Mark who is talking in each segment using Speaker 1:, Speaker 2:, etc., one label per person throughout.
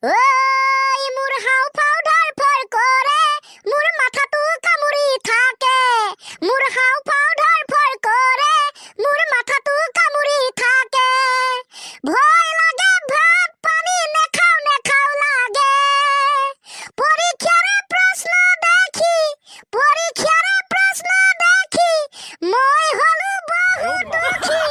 Speaker 1: ওই মোৰ হাওঁফাওঁ ধৰফৰ কৰে মোৰ মাথাটো কামুৰি থাকে মোৰ হাওঁফাওঁ ধৰফৰ কৰে মোৰ মাথাটো কামুৰি থাকে ভয় লাগে ভাত পানী নেখাও নেখাও লাগে পৰীক্ষাৰে প্ৰশ্ন দেখি মই হলো বহুত দুখী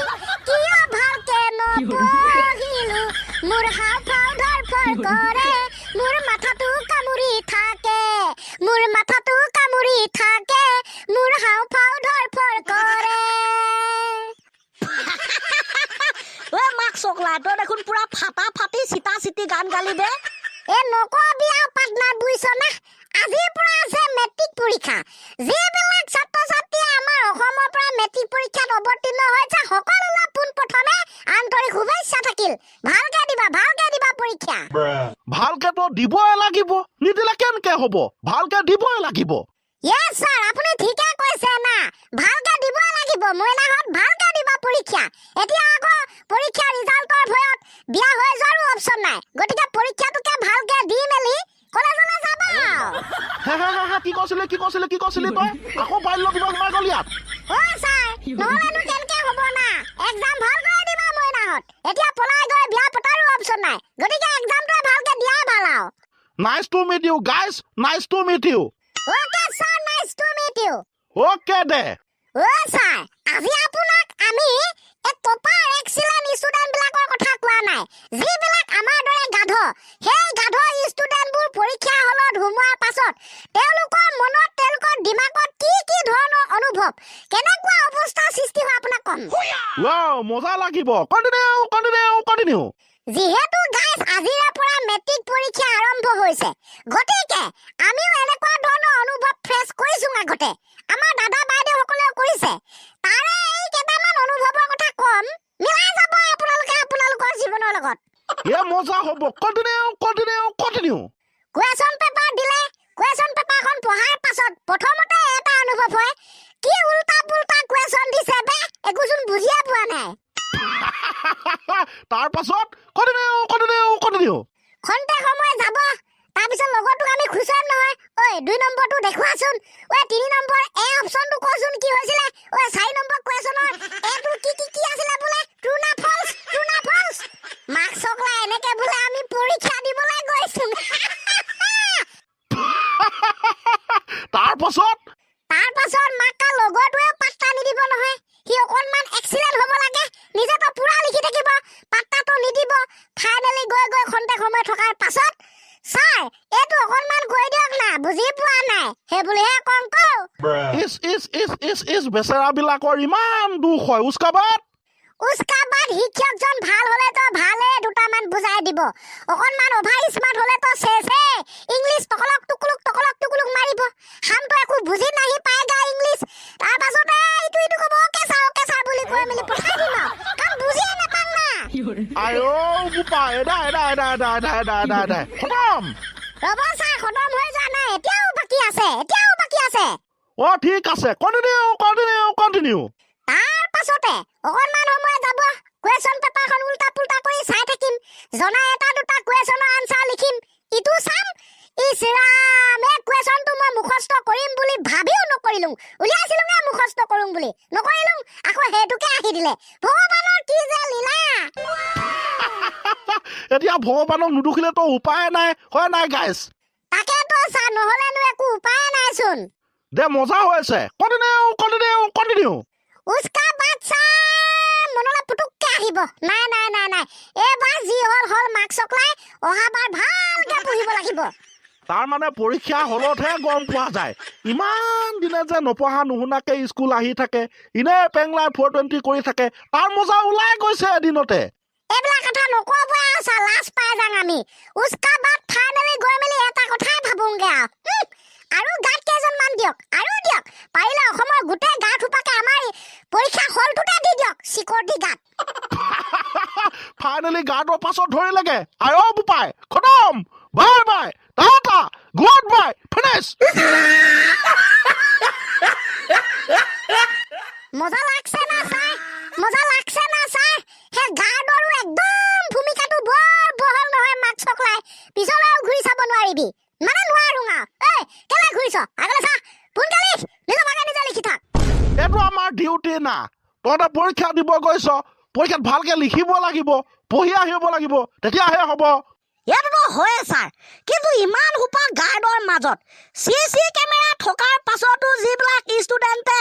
Speaker 1: কিয় ভালকে নপঢ়িলো মোৰ হাওঁফাওঁ ধৰফৰ কৰে মোৰ মাথাটো কামুৰি থাকে মোৰ মাথাটো কামুৰি থাকে মোৰ হাওঁফাওঁ ধৰফৰ কৰে
Speaker 2: ঐ মাক চকলা তই দেখোন পুৰা ফাটা ফাটি চিটা চিটি গান গালি বে
Speaker 1: নকবি আৰু পাটনাৰ বুইছ না আজিৰ পৰা আছে মেট্ৰিক পৰীক্ষা যিবিলাক ছাত্ৰ ছাত্ৰীয়ে আমাৰ অসমৰ পৰা মেট্ৰিক পৰীক্ষাত অৱতীৰ্ণ হৈছে সকলোলৈ পোনপ্ৰথমে আন্তৰিক শুভেচ্ছা থাকিল ভালকে দিবা পৰীক্ষা
Speaker 3: ভালকে তো দিবই লাগিব নিদিলে কেনেকে হ'ব ভালকে দিবই লাগিব
Speaker 1: ইয়েছ ছাৰ আপুনি ঠিকে কৈছে না ভালকে দিবই লাগিব মইনাহঁত ভালকে দিবা পৰীক্ষা এতিয়া আকৌ পৰীক্ষা ৰিজাল্টৰ ভয়ত বিয়া হৈ যোৱাৰো অপচন নাই গতিকে পৰীক্ষাটোকে ভালকে দি মেলি কলেজলৈ যাবা
Speaker 3: কি কৈছিলি তই আকৌ বাল্য বিবাহ সোমাই গ'ল ইয়াত
Speaker 1: ছাৰ নহ'লেনো কেনেকে হ'ব না এক্সাম ভালকৈ দিবা মইনাহঁত এতিয়া পলাই গৈ বিয়া পতাৰো অপচন নাই গতিকে এক্সামটোৱে ভালকে দিয়াই ভাল আৰু
Speaker 3: nice to meet you guys nice to meet you
Speaker 1: okay sir nice to meet you
Speaker 3: okay দে
Speaker 1: ছাৰ আজি আপোনাক আমি এক টপাৰ এক্সিলেণ্ট ষ্টুডেণ্টবিলাকৰ কথা কোৱা নাই যিবিলাক আমাৰ দৰে গাধ সেই গাধ ষ্টুডেণ্টবোৰ পৰীক্ষা হলত সোমোৱাৰ পাছত তেওঁলোকৰ মনত তেওঁলোকৰ দিমাগত কি ধৰণৰ অনুভৱ কেনেকুৱা অৱস্থাৰ সৃষ্টি হয় আপোনাক কম
Speaker 3: ৱাও মজা লাগিব কণ্টিনিউ
Speaker 1: যিহেতু গাইজ আজিৰে পৰা মেট্ৰিক পৰীক্ষা আৰম্ভ হৈছে গতিকে আমিও এনেকুৱা ধৰণৰ অনুভৱ ফেচ কৰিছো আগতে আমাৰ দাদা বাইদেউসকলেও কৰিছে তাৰে এই কেইটামান অনুভৱৰ কথা কম মিলাই যাব আপোনালোকৰ জীৱনৰ লগত
Speaker 3: মজা হ'ব কণ্টিনিউ
Speaker 1: কুৱেশ্যন পেপাৰ দিলে কুৱেশ্যন পেপাৰখন পঢ়াৰ পাছত প্ৰথমতে এটা অনুভৱ হয় কি উল্টা পুল্টা কুৱেশ্যন দিছে বে একোচোন বুজিয়ে পোৱা নাই
Speaker 3: তাৰ পাছত কণ্টিনিউ
Speaker 1: খন্তে সময় যাব তাৰপিছত লগৰটোক আমি খুচাম নহয় ঐ 2 নম্বৰটো দেখুৱাচোন ঐ 3 নম্বৰ এ অপচনটো কচোন কি হৈছিলে ঐ 4 নম্বৰ কুৱেশ্যনৰ এটো কি আছিলে বোলে ট্ৰু না ফলছ মাক চকলা এনেকে বোলে আমি পৰীক্ষা দিবলৈ গৈছো
Speaker 3: তাৰ পাছত মাকা
Speaker 1: লগৰটোৱে পাত্তা নিদিব নহয় সি অকণমান এক্সিলেণ্ট হ'ব লাগে নিজেতো পুৰা লিখি থাকিব পাত্তাটো নিদিব ফাইনেলি গৈ খন্তে সময় থকাৰ পাছত ছাৰ এইটো অকণমান কৈ দিয়ক না বুজি পোৱা নাই সেই বুলিহে কওঁ
Speaker 3: ইছ বেচেৰাবিলাকৰ ইমান দুখ হয় উস্কাবাদ
Speaker 1: শিক্ষকজন ভাল হলেতো ভালে দুটামান বুজাই দিব অকণমান অভাৰ স্মাৰ্ট হলেতো চেছে ইংলিছ টকলক টুকুলুক মাৰিব হামটো একো বুজি নাহি পায়গা ইংলিছ তাৰ পাছতে ইটো ক'ব অকে ছাৰ বুলি কৈ মেলি পঠাই দিম কাৰণ বুজিয়ে নাপাং না
Speaker 3: আয়ো গোপা এদা খতম
Speaker 1: ৰ'ব ছাৰ খতম হৈ যোৱা নাই এতিয়াও বাকী আছে
Speaker 3: ঠিক আছে কণ্টিনিউ
Speaker 1: তাৰ পাছতে অকণমান সময় যাব কুৱেশ্যন পেপাৰখন উল্টা পুল্টা কৰি চাই থাকিম জনা এটা দুটা কুৱেশ্যনৰ আনচাৰ লিখিম ইটো চাম ইছ ৰাম এই কুৱেশ্যনটো মই মুখস্থ কৰিম বুলি ভাবিও নকৰিলোঁ উলিয়াইছিলোঁগে মুখস্থ কৰিম বুলি নকৰিলোঁ আকৌ সেইটোকে আহি দিলে ভগৱানৰ কি যে লীলা
Speaker 3: এতিয়া ভগৱানক নুদুখিলেতো উপায় নাই হয় নাই গাইজ
Speaker 1: তাকেতো ছাৰ নহ'লেনো একো উপায় নাইচোন
Speaker 3: দে মজা হৈ আছে কণ্টিনিউ
Speaker 1: উস্কা বাচ্চা মনলৈ পুতুককে আহিব নাই এইবাৰ যি হল মাক চকলাই অহাবাৰ ভালকে পঢ়িব লাগিব
Speaker 3: তাৰ মানে পৰীক্ষা হলতহে গম পোৱা যায় ইমান দিনে যে নপঢ়া নুশুনাকে স্কুল আহি থাকে ইনে পেংলাই 420 কৰি থাকে তাৰ মজা ওলাই গৈছে এদিনতে
Speaker 1: এইবিলাক কথা নকবই আছা লাজ পাই যাং আমি উস্কা বাদ ফাইনেলি গৈ মেলি এটা কথাই ভাবোংগে আৰু গাত কেইজনমান দিয়ক পাৰিলে অসমৰ গোটেই গাত সোপাকে আমাৰ পৰীক্ষা হলটোতে দি দিয়ক চিকৰটি গাত
Speaker 3: ফাইনেলি গাঁতৰ পাছত ধৰিলেগে আয়ো বোপাই খতম বাই টাটা গুড বাই ফিনিছ
Speaker 1: মজা লাগছে না ছাৰ হে গাৰ্ডৰো একদম ভূমিকাটো বৰ বহল নহয় মাক চকলাই কৰিবি মানে নোৱাৰো না এই কেলা ঘুৰিছ আগলে চা পুনকালি নিজৰ ভাগে নিজে লিখি থাক
Speaker 3: এইটো আমাৰ ডিউটি না তহঁতে পৰীক্ষা দিব গৈছ পৰীক্ষাত ভালকে লিখিব লাগিব পঢ়ি আহিব লাগিব তেতিয়াহে হ'ব
Speaker 2: ইয়াতো হয়ে ছাৰ কিন্তু ইমান সোপা গাৰ্ডৰ মাজত চি কেমেৰা থকাৰ পাছতো যিবিলাক ষ্টুডেণ্টে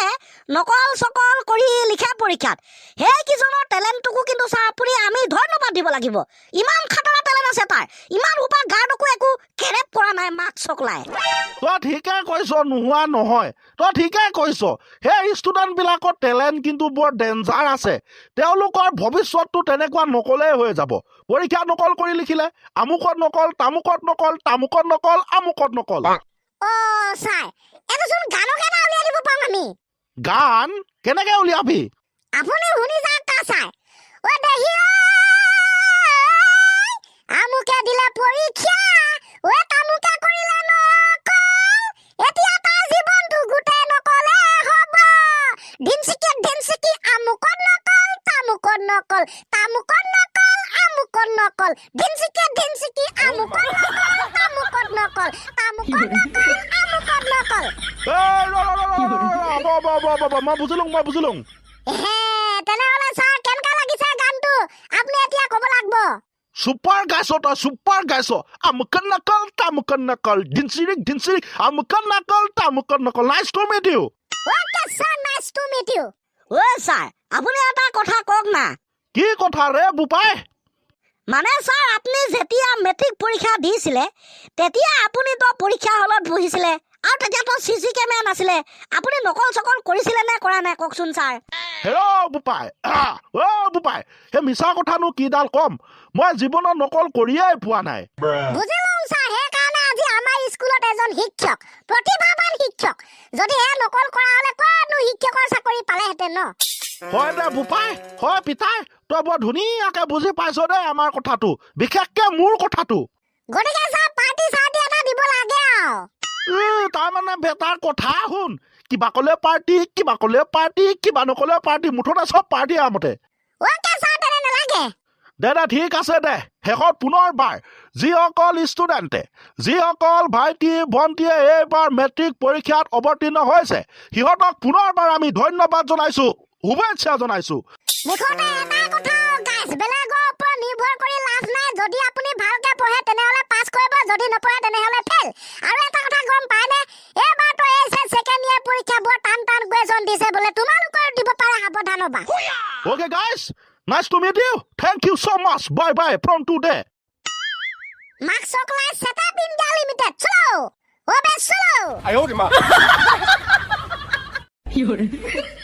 Speaker 2: নকল চকল কৰি লিখে পৰীক্ষাত সেই কিজনৰ টেলেণ্টটোকো কিন্তু ছাৰ আপুনি আমি ধন্যবাদ দিব লাগিব ইমান খাতৰা টেলেণ্ট আছে তাৰ ইমান সোপা গাৰ্ডকো একো কেৰেপ কৰা নাই মাক চকলাই
Speaker 3: তই ঠিকে কৈছ নোহোৱা নহয় তই ঠিকে কৈছ সেই ষ্টুডেণ্টবিলাকৰ টেলেণ্ট কিন্তু বৰ ডেঞ্জাৰ আছে তেওঁলোকৰ ভৱিষ্যতটো তেনেকুৱা নকলেই হৈ যাব পৰীক্ষা নকল কৰি লিখিলে আমুকত নকল তামুকত নকল তামুকত নকল আমুকত নকল
Speaker 1: অ ছাৰ এটোচোন গানকে এটা উলিয়াই দিব পাম আমি
Speaker 3: গান কেনেকে উলিয়াবি
Speaker 1: আপুনি শুনি যাওক তা ছাৰ ও দেহি আমুকে দিলে পৰীক্ষা ও তামুকে কৰিলে নকল এতিয়া তাৰ জীৱনটো গোটেই নকলে হ'ব ঢিমচিকি আমুকত নকল তামুকত নকল তামুকত নকল আমুকত নকল ঢিমচিকি আমুকত নকল তামুকত নকল তামুকত নকল আমুকত নকল
Speaker 3: মই বুজিলো
Speaker 1: তেনেহলে ছাৰ কেনেকা লাগিছে গানটো আপুনি এতিয়া ক'ব লাগিব
Speaker 3: Super guys, super guys. Amukan nakal, tamukan nakal. Dinsirik. Amukan nakal, tamukan nakal. Nice to meet you.
Speaker 1: Okay, sir. Nice to meet you.
Speaker 2: ও ছাৰ আপুনি এটা কথা কওক না
Speaker 3: কি কথা ৰে বুপাই
Speaker 2: মানে ছাৰ আপুনি যেতিয়া মেট্ৰিক পৰীক্ষা দিছিলে তেতিয়া আপুনিতো পৰীক্ষা হলত বহিছিলে আৰু তেতিয়াতো চিচি কেমেৰা নাছিলে আপুনি নকল চকল কৰিছিলে নে কৰা নাই কওকচোন ছাৰ
Speaker 3: হেল্ল' বুপাই বুপাই হে মিছা কথানো কিডাল কম মই জীৱনত নকল কৰিয়েই পোৱা নাই
Speaker 1: বুজিলো ছাৰ হে কাৰণে আজি আমাৰ স্কুলত এজন শিক্ষক প্ৰতিভাবান শিক্ষক যদি হে নকল কৰা হলে কোনো শিক্ষকৰ চাকৰি পালেহেঁতেন ন
Speaker 3: হয় দে বুপাই হয় পিতাই তই বৰ ধুনীয়াকে বুজি পাইছ দে আমাৰ কথাটো বিশেষকে মোৰ কথাটো
Speaker 1: গতিকে ছাৰ পাৰ্টি এটা দিব লাগে আৰু
Speaker 3: তাৰমানে বেটাৰ কথা শুন কিবা কলে পাৰ্টি কিবা নকলে পাৰ্টি মুঠতে চব পাৰ্টি আমতে
Speaker 1: ওকে ছাৰ তেনে নালাগে
Speaker 3: দে ঠিক আছে দে শেষত পুনৰবাৰ যিসকল ষ্টুডেণ্টে যিসকল ভাইটি ভণ্টিয়ে এইবাৰ মেট্ৰিক পৰীক্ষাত অৱতীৰ্ণ হৈছে সিহঁতক পুনৰবাৰ আমি ধন্যবাদ জনাইছো শুভেচ্ছা জনাইছো
Speaker 1: মুঠতে এটা কথা গাইছ বেলেগৰ ওপৰত নিৰ্ভৰ কৰি লাভ নাই যদি আপুনি ভালকে পঢ়ে তেনেহলে পাছ কৰিব যদি নপঢ়ে তেনেহলে ফেল আৰু এটা কথা গম পায়নে এইবাৰতো এছে সেকেন্ড ইয়াৰ পৰীক্ষা বৰ টান কুৱেশ্যন দিছে বোলে তোমালোকৰ দিব পাৰে সাৱধান হ'বা
Speaker 3: Okay guys, nice to meet you. Thank you so much. Bye from today.
Speaker 1: Max Chocolate Setup India Limited. Slow. Obe slow.
Speaker 4: 哎呦我的妈！有人。